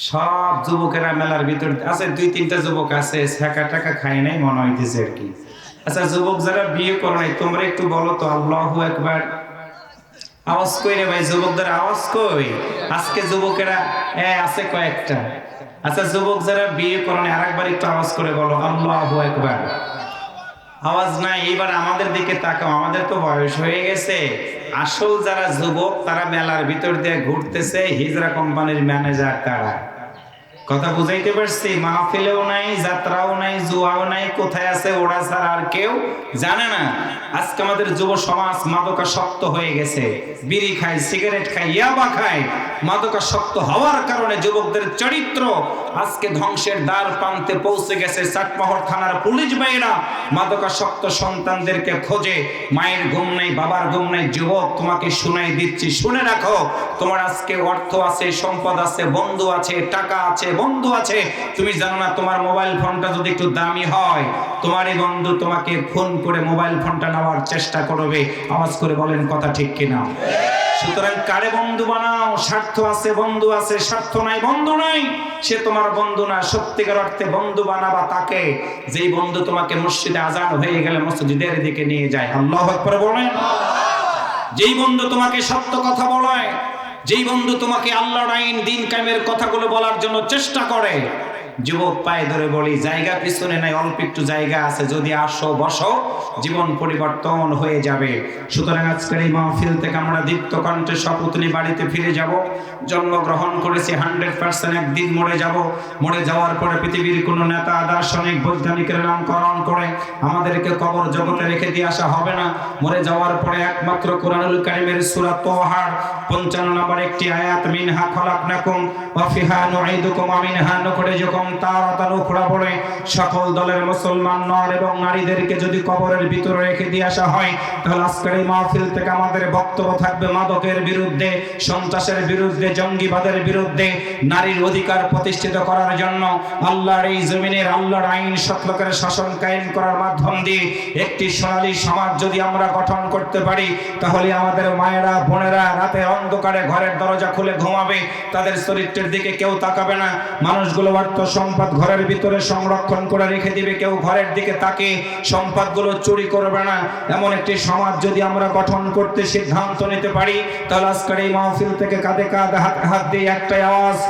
সব যুবকেরা মেলার ভিতর আছে, 2-3টা যুবক আছে ছাকা টাকা খায় নাই মনে হইতেছে আর কি। আচ্ছা যুবক যারা বিয়ে করে নাই তোমরা একটু বলো তো আল্লাহু আকবার, আওয়াজ কই রে ভাই, যুবকদের আওয়াজ কই? আজকে যুবকেরা আছে কয়েকটা। আচ্ছা যুবক যারা বিয়ে করে নাই আরেকবার একটু আওয়াজ করে বলো আল্লাহু আকবার। আওয়াজ নাই? এবার আমাদের দিকে তাকাও, আমাদের তো বয়স হয়ে গেছে। আসল যারা যুবক তারা মেলার ভিতর দিয়ে ঘুরতেছে, হিজরা কোম্পানির ম্যানেজার তারা। কথা বুঝাইতে পারছি? মাহফিলেও নাই, যাত্রাও নাই, জুয়াও নাই, কোথায় আছে ওরা ছাড়া আর কেউ জানে না। আজকে আমাদের যুব সমাজ মাদকাসক্ত হয়ে গেছে, বিড়ি খায়, সিগারেট খায়, ইয়াবা খায়। মাদকাসক্ত হওয়ার কারণে যুবকদের চরিত্র আজকে ধ্বংসের দ্বার প্রান্তে পৌঁছে গেছে। চাটমোহর থানার পুলিশ ভাইরা মাদকাসক্ত সন্তানদেরকে খোঁজে, মায়ের ঘুম নেই, বাবার ঘুম নেই। যুবক তোমাকে শুনাই দিচ্ছি, শুনে রাখো, তোমার আজকে অর্থ আছে, সম্পদ আছে, বন্ধু আছে, টাকা আছে, বন্ধু আছে, তুমি জানো না তোমার মোবাইল ফোনটা যদি একটু দামি হয় তোমার এই বন্ধু তোমাকে ফোন করে মোবাইল ফোনটা নেওয়ার চেষ্টা করবে। আওয়াজ করে বলেন কথা ঠিক কিনা? সুতরাং কারে বন্ধু বানাও? স্বার্থ আছে বন্ধু আছে, স্বার্থ নাই বন্ধু নাই, সে তোমার বন্ধু না। সত্যিকার অর্থে বন্ধু বানাবা তাকে যেই বন্ধু তোমাকে মসজিদে আজান হয়ে গেলে মসজিদের দিকে নিয়ে যায়। আল্লাহু আকবার বলেন। যেই বন্ধু তোমাকে সত্য কথা বলায়, যেই বন্ধু তোমাকে আল্লাহর আইন দিন কায়েমের কথাগুলো বলার জন্য চেষ্টা করে। যুবক পায়ে ধরে বলি, জায়গা পিছনে নাই, অল্প একটু জায়গা আছে, যদি আসো বসো, জীবন পরিবর্তন হয়ে যাবে। সুতরাং আজকের এই মাহফিল থেকে আমরা দীপ্ত কণ্ঠে শপথ নিয়ে বাড়িতে ফিরে যাব। জন্মগ্রহণ করেছি 100% একদিন মরে যাব। মরে যাওয়ার পরে পৃথিবীর কোনো নেতা, দার্শনিক, বৈজ্ঞানিকের নামকরণ করে আমাদেরকে কবর জগতে রেখে দিয়ে আসা হবে না। মরে যাওয়ার পরে একমাত্র কোরআনুল কারীমের সূরা তাহার 55 নম্বর একটি আয়াত, মিনহা খলাকনাকুম ওয়া ফিহা নুঈদুকুম ওয়া মিনহা নুখরিজুকুম তারাতান উখরা বলে সকল দলের মুসলমান নর এবং নারীদেরকে যদি কবরের ভিতরে রেখে দিয়ে আসা হয়, তাহলে আজকের এই মাহফিল থেকে আমাদের বক্তব্য থাকবে মাদকের বিরুদ্ধে, সন্ত্রাসের বিরুদ্ধে, জঙ্গিবাদের বিরুদ্ধে, নারীর অধিকার প্রতিষ্ঠিত করার জন্য আল্লাহর এই জমিনের আল্লাহর আইন সত্যকের শাসন কায়েম করার মাধ্যম দিয়ে একটি সোনালী সমাজ যদি আমরা গঠন করতে পারি, তাহলে আমাদের মায়েরা, বোনেরা রাতের অন্ধকারে ঘরের দরজা খুলে ঘুমাবে, তাদের চরিত্রের দিকে কেউ তাকাবে না। মানুষগুলো অর্থ সম্পদ ঘরের ভিতরে সংরক্ষণ করে রেখে দিবে, কেউ ঘরের দিকে তাকে সম্পদগুলো চুরি করবে না। এমন একটি সমাজ যদি আমরা গঠন করতে সিদ্ধান্ত নিতে পারি, তাহলে আজকের এই মাহফিল থেকে কাঁধে কাঁধ হাত দিয়ে একটাই আওয়াজ,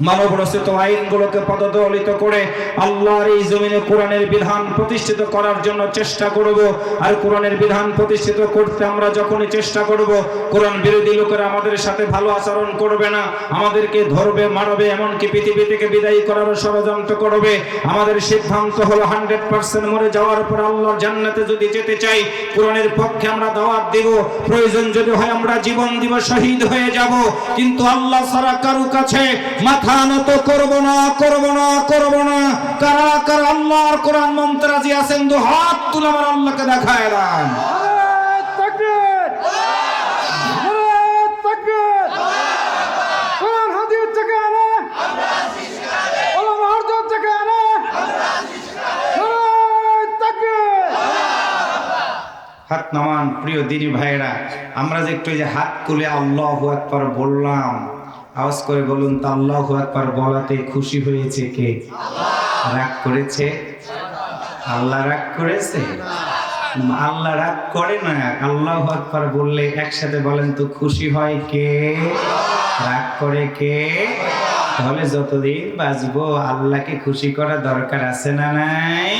মানব রচিত আইনগুলোকে পদদলিত করে আল্লাহর এই জমিনে কোরআনের বিধান প্রতিষ্ঠিত করার জন্য চেষ্টা করব। আর কোরআনের বিধান প্রতিষ্ঠিত করতে আমরা যখনই চেষ্টা করব, কোরআন বিরোধী লোকেরা আমাদের সাথে ভালো আচরণ করবে না, আমাদেরকে ধরবে, মারবে, এমনকি পৃথিবী থেকে বিদায়ী করার ষড়যন্ত্র করবে। আমাদের সিদ্ধান্ত হলো 100% মরে যাওয়ার পর আল্লাহর জান্নাতে যদি যেতে চাই, কোরআনের পক্ষে আমরা দাওয়াত দেব। প্রয়োজন যদি হয় আমরা জীবন দিব, শহীদ হয়ে যাব, কিন্তু আল্লাহ ছাড়া কারো কাছে মাথা নত করব না, করব না, করব না। কারা কারা আল্লাহর কোরআন মানতে রাজি আছেন? দু হাত তুলে আমার আল্লাহকে দেখায় দেন। তাকবীর, তাকবীর। কোরআন হাদিস থেকে আনে, আমরা শিখালে। ওলামা হযরত থেকে আনে, আমরা শিখালে। তাকবীর। হাত নামান প্রিয় দিনী ভাইরা, আমরা যে একটু যে হাত তুলে আল্লাহু আকবার বললাম, আওয়াজ করে বলুন তো আল্লাহু আকবার বলাতে খুশি হয়েছে কে? রাগ করেছে? আল্লাহ রাগ করেছে? আল্লাহ রাগ করে না। আল্লাহু আকবার বললে একসাথে বলেন তো খুশি হয় কে? রাগ করে কে? তাহলে যতদিন বাঁচবো আল্লাহকে খুশি করা দরকার আছে না নাই?